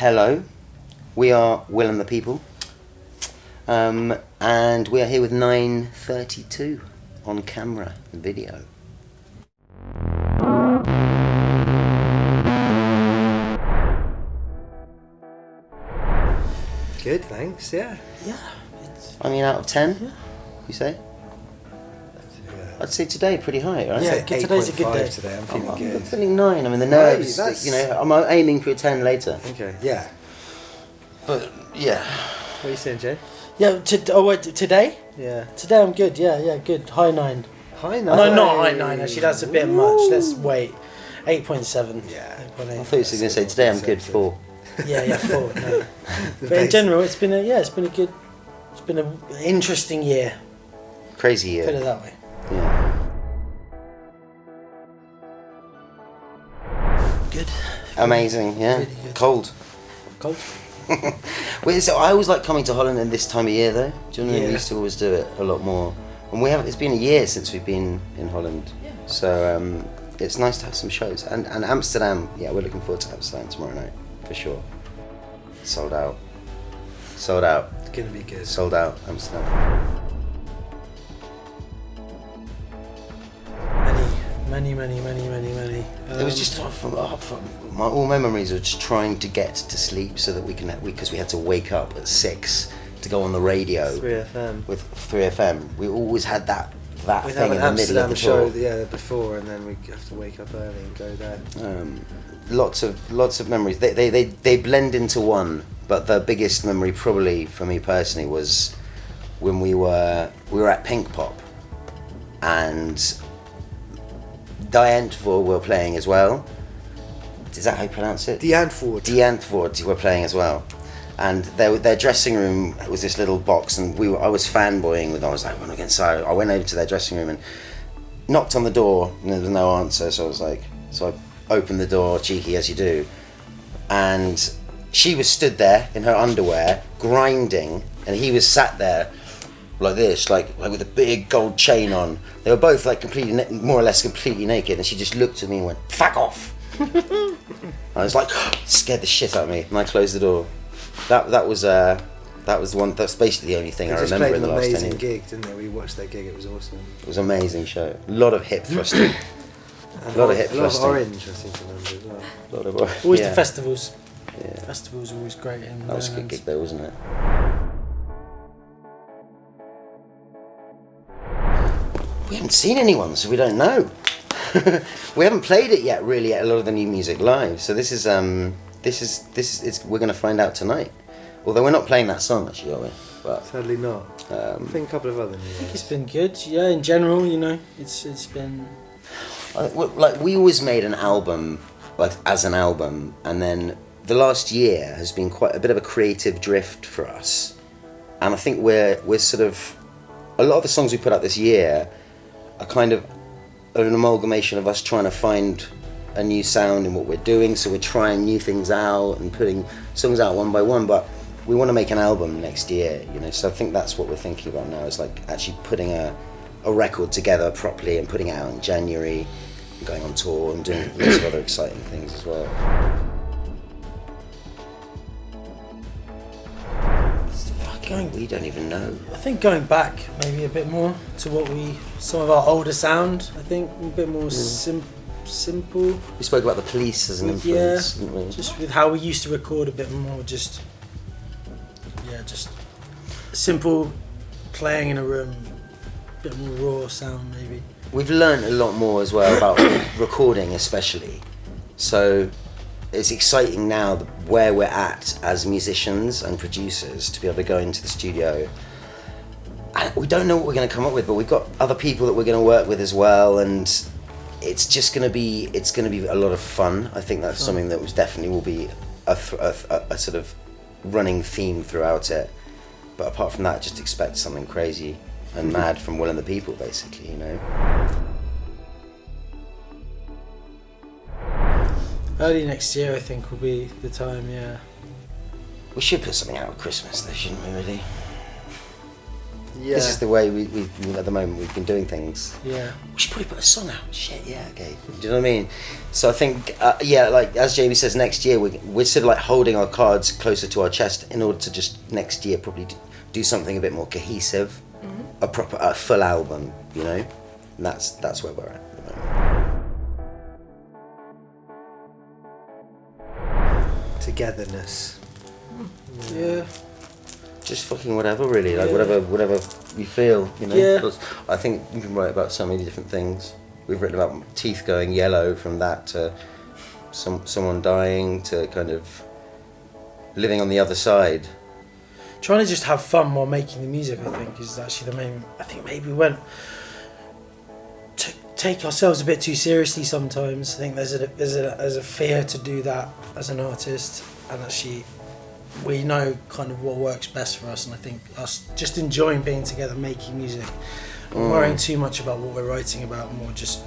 Hello, we are Will and the People, and we are here with 932 on camera and video. Good, thanks. Yeah. I mean, out of 10, Yeah. you say? I'd say today pretty high, right? Yeah, today's a good day. Today. I'm feeling good. I'm feeling 9. I mean, the nerves, that's- I'm aiming for a 10 later. Okay. Yeah. But, yeah. What are you saying, Jay? Yeah, today? Yeah. Today I'm good, yeah, good. High 9. High 9. No, not high 9, actually, that's a bit much. Let's wait. 8.7. Yeah. 8.8. I thought you were going to say today I'm good 4. Yeah, 4. No. But in general, it's been an interesting year. Crazy year. Put it that way. Yeah. Good. Amazing, yeah. Really good. Cold. Cold. Well, so I always like coming to Holland in this time of year, though. Do you know what I mean? Yeah. We used to always do it a lot more. And it's been a year since we've been in Holland. So it's nice to have some shows. And Amsterdam, yeah, we're looking forward to Amsterdam tomorrow night, for sure. Sold out. Sold out. It's gonna be good. Sold out, Amsterdam. Many. It was just all my memories of just trying to get to sleep so that because we had to wake up at 6 to go on the radio 3FM. with 3FM. We always had that We'd thing have in an the middle of Amsterdam the show, tour. before, and then we have to wake up early and go there. Lots of memories. They blend into one, but the biggest memory probably for me personally was when we were at Pinkpop and Diantvoort were playing as well. Is that how you pronounce it? Diantvoort were playing as well, and their dressing room was this little box, and I was fanboying with. I was like, "We're not getting inside." I went over to their dressing room and knocked on the door, and there was no answer. So I opened the door, cheeky as you do, and she was stood there in her underwear, grinding, and he was sat there like this, like with a big gold chain on. They were both like more or less completely naked, and she just looked at me and went, "Fuck off!" I was like, scared the shit out of me, and I closed the door. That was the one. That's basically the only thing I remember in the last 10 years. They just played an amazing gig, didn't they? We watched their gig. It was awesome. It was an amazing show. A lot of hip thrusting. A lot of orange, I seem to remember as well. A lot of Always yeah. the festivals. Yeah. Festivals are always great. That was a good gig though, wasn't it? We haven't seen anyone, so we don't know. We haven't played it yet, really, at a lot of the new music live. So this is we're going to find out tonight. Although we're not playing that song, actually, are we? But Sadly not. I think a couple of other new ones. It's been good. Yeah, in general, it's been. like we always made an album, like as an album, and then the last year has been quite a bit of a creative drift for us. And I think we're sort of a lot of the songs we put out this year are kind of an amalgamation of us trying to find a new sound in what we're doing. So we're trying new things out and putting songs out one by one, but we want to make an album next year, so I think that's what we're thinking about now, is like actually putting a record together properly and putting it out in January, and going on tour and doing lots of other exciting things as well. We don't even know. I think going back maybe a bit more to some of our older sound. I think a bit more simple. We spoke about the Police as an influence, didn't we? Just with how we used to record, a bit more just simple playing in a room, a bit more raw sound maybe. We've learned a lot more as well about recording, especially. So it's exciting now where we're at as musicians and producers to be able to go into the studio. And we don't know what we're going to come up with, but we've got other people that we're going to work with as well, and it's going to be a lot of fun. I think that's something that definitely will be a sort of running theme throughout it. But apart from that, just expect something crazy and mad from Will and the People, basically, Early next year, I think, will be the time. Yeah. We should put something out at Christmas, though, shouldn't we? Really? Yeah. This is the way we at the moment we've been doing things. Yeah. We should probably put a song out. Shit, yeah, okay. Do you know what I mean? So I think, like as Jamie says, next year we're sort of like holding our cards closer to our chest in order to just next year probably do something a bit more cohesive, a full album, you know, and that's where we're at the moment. Togetherness. Yeah. Just fucking whatever, really, like whatever you feel, you know. Yeah. I think you can write about so many different things. We've written about teeth going yellow, from that to someone dying, to kind of living on the other side. Trying to just have fun while making the music, I think, is actually the main. I think maybe we went to take ourselves a bit too seriously sometimes. I think there's a fear to do that as an artist, and actually we know kind of what works best for us. And I think us just enjoying being together, making music, not worrying too much about what we're writing about, more just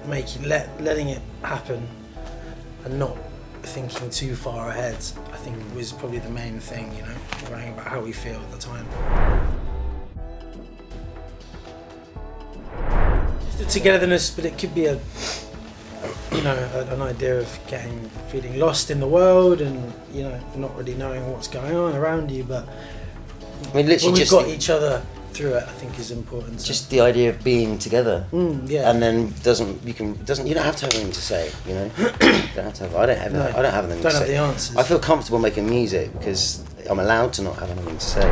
letting it happen, and not thinking too far ahead, I think was probably the main thing, you know, worrying about how we feel at the time. Just a togetherness, but it could be an idea of feeling lost in the world, and, you know, not really knowing what's going on around you, but I mean, literally when we've just got each other through it, I think is important. Just the idea of being together, yeah. and then you don't have to have anything to say, you know. You don't have to have. I don't have anything to say. Don't have the answers. I feel comfortable making music because I'm allowed to not have anything to say.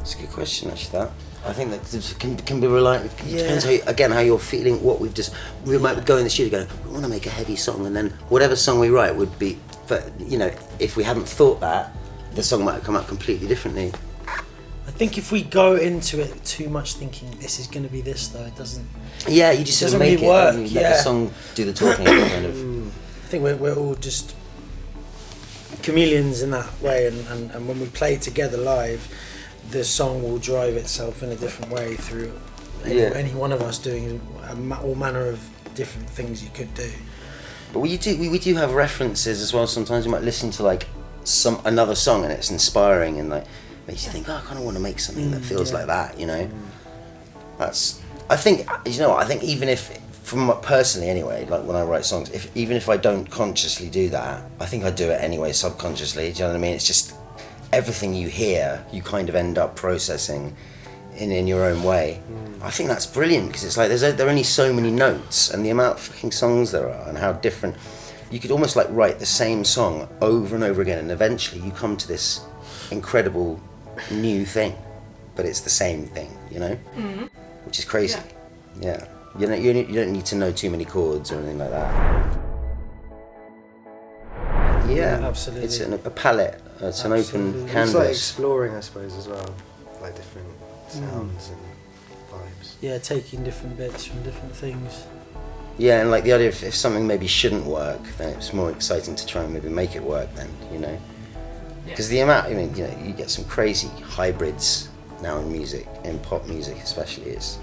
It's a good question, actually. That I think that can be reliant. It depends how you're feeling. We might go in the studio going, we want to make a heavy song, and then whatever song we write would be. But, you know, if we hadn't thought that, the song might have come out completely differently. I think if we go into it too much thinking this is going to be this, though, it doesn't. Yeah, you just doesn't make really it. work. And let the song do the talking. Kind of. I think we're all just chameleons in that way, and when we play together live, the song will drive itself in a different way through any one of us doing all manner of different things you could do. But we do have references as well. Sometimes you might listen to like another song and it's inspiring and like makes you think, I kind of want to make something that feels like that, you know. I think even if, personally anyway, like when I write songs, even if I don't consciously do that, I think I do it anyway subconsciously. Do you know what I mean? It's just everything you hear, you kind of end up processing in your own way. I think that's brilliant because it's like there are only so many notes, and the amount of fucking songs there are, and how different. You could almost like write the same song over and over again, and eventually you come to this incredible new thing, but it's the same thing, you know, which is crazy. Yeah. You don't need to know too many chords or anything like that. Yeah, absolutely. It's a palette. It's an open canvas. It's like exploring, I suppose, as well, like different sounds and vibes. Yeah, taking different bits from different things. Yeah, and like the idea of if something maybe shouldn't work, then it's more exciting to try and maybe make it work then, you know. Because the amount, you get some crazy hybrids now in music, in pop music especially. It's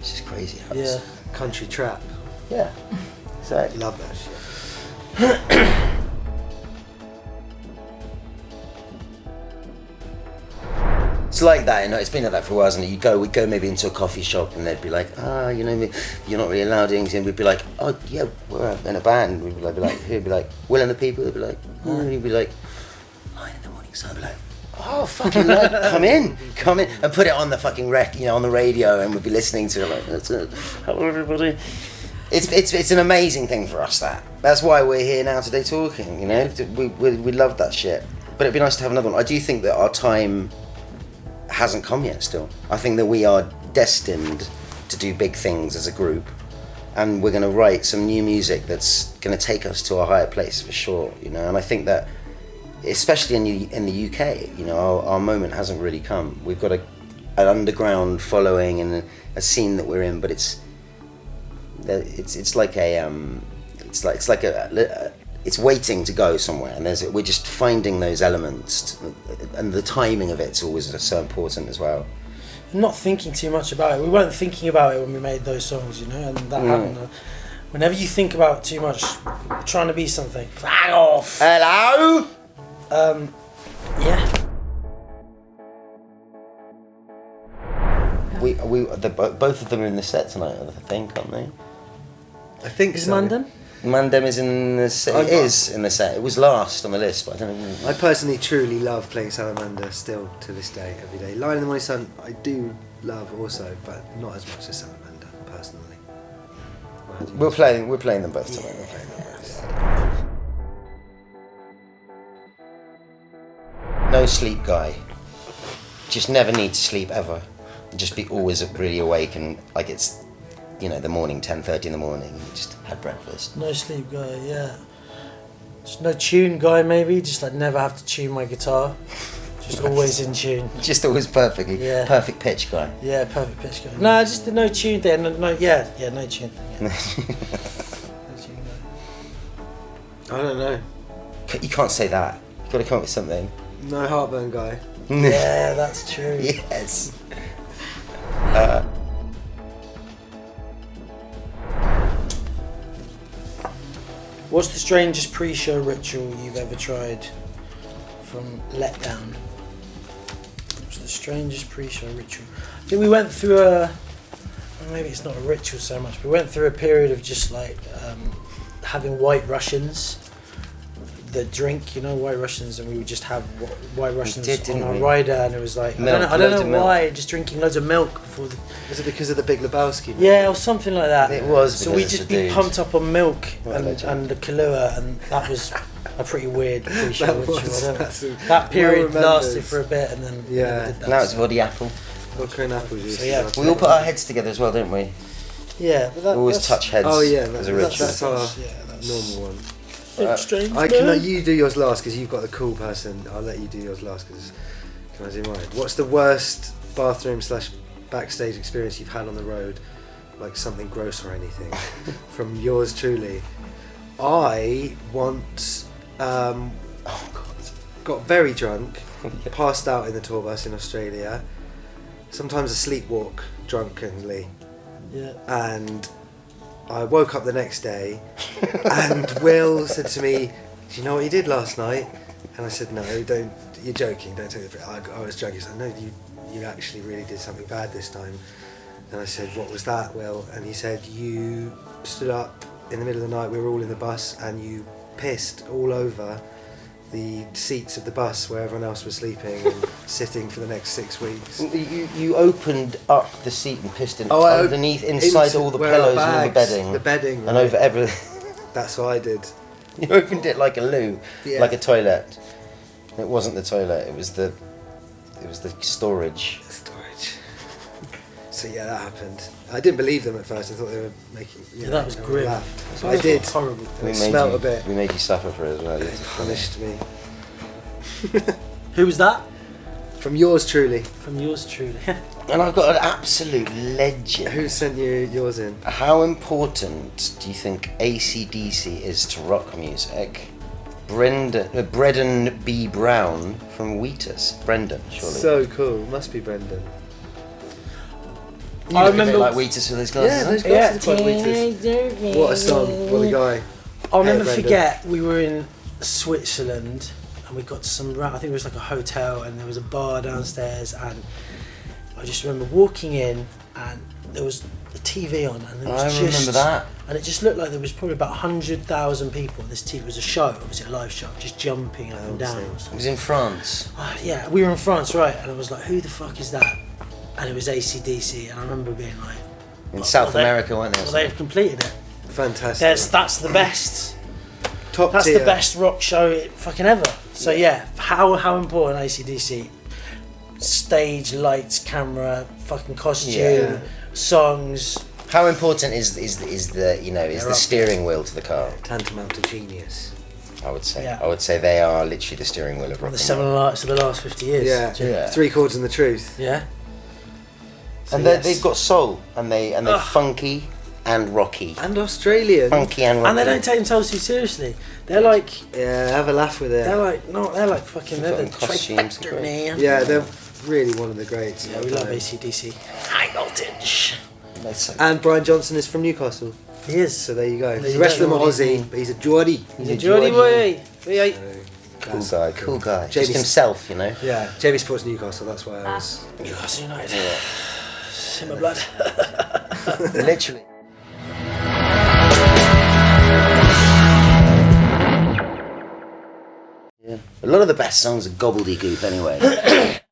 just crazy how it's... Country trap. Yeah, exactly. Love that shit. It's like that, it's been like that for a while, isn't it? We'd go maybe into a coffee shop and they'd be like, you're not really allowed things, and we'd be like, oh yeah, we're in a band. We'd be like, he'd be like, Will and the People, they'd be like, and he'd be like, 9 a.m, so I'd be like, oh fucking like, come in, and put it on the fucking on the radio, and we'd be listening to it like, that's it. Hello everybody. It's an amazing thing for us, that's why we're here now today talking, we love that shit. But it'd be nice to have another one. I do think that our time hasn't come yet still. I think that we are destined to do big things as a group, and we're going to write some new music that's going to take us to a higher place for sure, and I think that especially in the UK, our moment hasn't really come. We've got an underground following and a scene that we're in, but it's waiting to go somewhere, and we're just finding those elements, and the timing of it's always so important as well. Not thinking too much about it. We weren't thinking about it when we made those songs, and that happened. Whenever you think about too much, trying to be something, flag off. Hello. Yeah. Both of them are in the set tonight, I think, aren't they? I think Is so. Mandem? Mandem is in the set. It is in the set. It was last on the list, but I don't know. I personally truly love playing Salamander still to this day, every day. Lion in the Morning Sun I do love also, but not as much as Salamander, personally. We're playing them both tonight. We're playing them both. No sleep guy. Just never need to sleep ever. Just be always really awake and like it's, the morning, 10:30 in the morning. You just had breakfast. No sleep guy, yeah. Just no tune guy, maybe. Just like never have to tune my guitar. Just always in tune. Just always perfectly. Yeah. Perfect pitch guy. Yeah, perfect pitch guy. No, just the no tune thing. No, no tune. Yeah. No tune guy. I don't know. You can't say that. You've got to come up with something. No heartburn guy. Yeah, that's true. Yes. What's the strangest pre-show ritual you've ever tried from Letdown? What's the strangest pre-show ritual? I think we went through maybe it's not a ritual so much, but we went through a period of just like having White Russians, the drink, White Russians, and we would just have White Russians on our rider, and it was like, milk, I don't know why, just drinking loads of milk before the... Was it because of the Big Lebowski? Yeah, or something like that. It was. So we'd just be pumped up on milk Legend. and the Kahlua, and that was a pretty weird pre-show That ritual. was- I don't- that's a- that period well lasted remembered. for a bit, and then we Yeah. never did that. Now it's Voddy Apple. Vodka and apple juice. So, yeah. We all put our heads together as well, don't we? Yeah, but that, We always that's touch heads Oh, yeah, as a that's- ritual. that's our that's normal one. bit strange. I man. can you do yours last because you've got the cool person. I'll let you do yours last because can I do mine? What's the worst bathroom / backstage experience you've had on the road? Like something gross or anything from yours truly. I once got very drunk, passed out in the tour bus in Australia. Sometimes I sleepwalk drunkenly, Yeah. and I woke up the next day and Will said to me, "Do you know what you did last night?" And I said, "No, don't, you're joking, don't take it for it." I was joking. He said, "No, you actually really did something bad this time." And I said, "What was that, Will?" And he said, "You stood up in the middle of the night, we were all in the bus, and you pissed all over the seats of the bus where everyone else was sleeping and sitting for the next 6 weeks." You opened up the seat and pissed in I underneath, inside all the where our pillows and all the bags, bedding. The bedding. And over everything. That's what I did. You opened it like a loo, Yeah. like a toilet. It wasn't the toilet, it was the storage. Storage. So yeah, that happened. I didn't believe them at first. I thought they were making. Yeah, that was they were grim. laughed. So I did. Horrible. And it smelled a bit. We made you suffer for it as well. It punished me. Who was that? From yours truly. From yours truly. And I've got an absolute legend. Who sent you yours in? How important do you think AC/DC is to rock music? Brendan B. Brown from Wheatus. Brendan, surely. So cool. Must be Brendan. You I look a remember- bit like Wheatus with his glasses. Yeah, on. those glasses are quite Wheatus. What a song. What a guy. I'll Hey, never Brendan. forget, we were in Switzerland and we got to some, I think it was like a hotel, and there was a bar downstairs, and I just remember walking in and there was a TV on, and there was I remember that. and it just looked like there was probably about 100,000 people on this TV. It was a show, obviously a live show, just jumping up and down. It was in France. Oh, yeah, we were in France, right, and I was like, who the fuck is that? And it was AC/DC, and I remember being like, In South America, weren't they? or well, something? they've completed it. Fantastic. That's the best. Top That's tier. the best rock show fucking ever. So yeah, how important AC/DC? Stage, lights, camera, fucking costume, Yeah. songs. How important is the They're up steering wheel to the car? Tantamount to genius. I would say. Yeah. I would say they are literally the steering wheel of rock. The and seven roll. lights of the last 50 years. Yeah. Yeah. 3 chords and the truth. Yeah. So And yes. they've got soul, and they're Ugh. funky and rocky. And Australian. Funky and rocky. And they don't take themselves too seriously. They're like, Yeah, have a laugh with it. they're like fucking, they're the Fucking costumes, trifecta, great. man. Yeah, they're really one of the greats. Yeah, we love AC/DC. High voltage. They're so- And Brian Johnson is from Newcastle. He is. So there you go. There The you rest go. of them are Aussie, but he's a Geordie. He's a Geordie boy. So, Cool guy. Jamie's- Just himself, you know. Yeah, Jamie supports Newcastle. That's why I was. Newcastle United. It's in my blood. Literally. Yeah. A lot of the best songs are gobbledygook anyway.